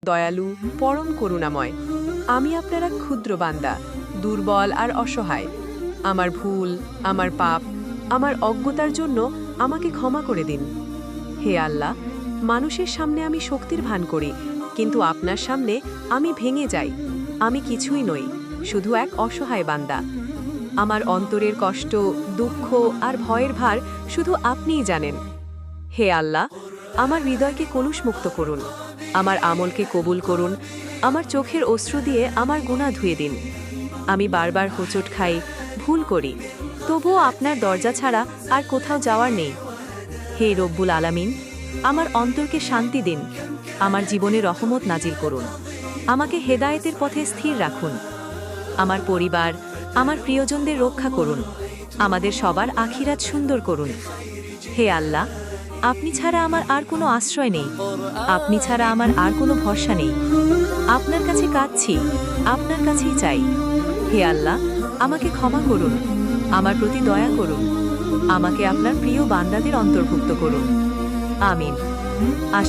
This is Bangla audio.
দয়ালু, পরম করুণাময়। আমি আপনার এক ক্ষুদ্র বান্দা, দুর্বল আর অসহায়। আমার ভুল, আমার পাপ, আমার অজ্ঞতার জন্য আমাকে ক্ষমা করে দিন। হে আল্লাহ, মানুষের সামনে আমি শক্তির ভান করি, কিন্তু আপনার সামনে আমি ভেঙে যাই। আমি কিছুই নই, শুধু এক অসহায় বান্দা। আমার অন্তরের কষ্ট, দুঃখ আর ভয়ের ভার শুধু আপনিই জানেন। হে আল্লাহ, আমার হৃদয়কে কলুষমুক্ত করুন, আমার আমলকে কবুল করুন, আমার চোখের অশ্রু দিয়ে আমার গুনাহ ধুয়ে দিন। আমি বারবার হোঁচট খাই, ভুল করি, তবুও আপনার দরজা ছাড়া আর কোথাও যাওয়ার নেই। হে রব্বুল আলামিন, আমার অন্তরকে শান্তি দিন, আমার জীবনে রহমত নাজিল করুন, আমাকে হেদায়েতের পথে স্থির রাখুন। আমার পরিবার, আমার প্রিয়জনদের রক্ষা করুন, আমাদের সবার আখিরাত সুন্দর করুন। হে আল্লাহ, আপনি ছাড়া আমার আর কোনো আশ্রয় নেই, আপনি ছাড়া আমার আর কোনো ভরসা নেই। আপনার কাছে কাঁদছি, আপনার কাছেই চাই। হে আল্লাহ, আমাকে ক্ষমা করুন, আমার প্রতি দয়া করুন, আমাকে আপনার প্রিয় বান্দাদের অন্তর্ভুক্ত করুন। আমিন।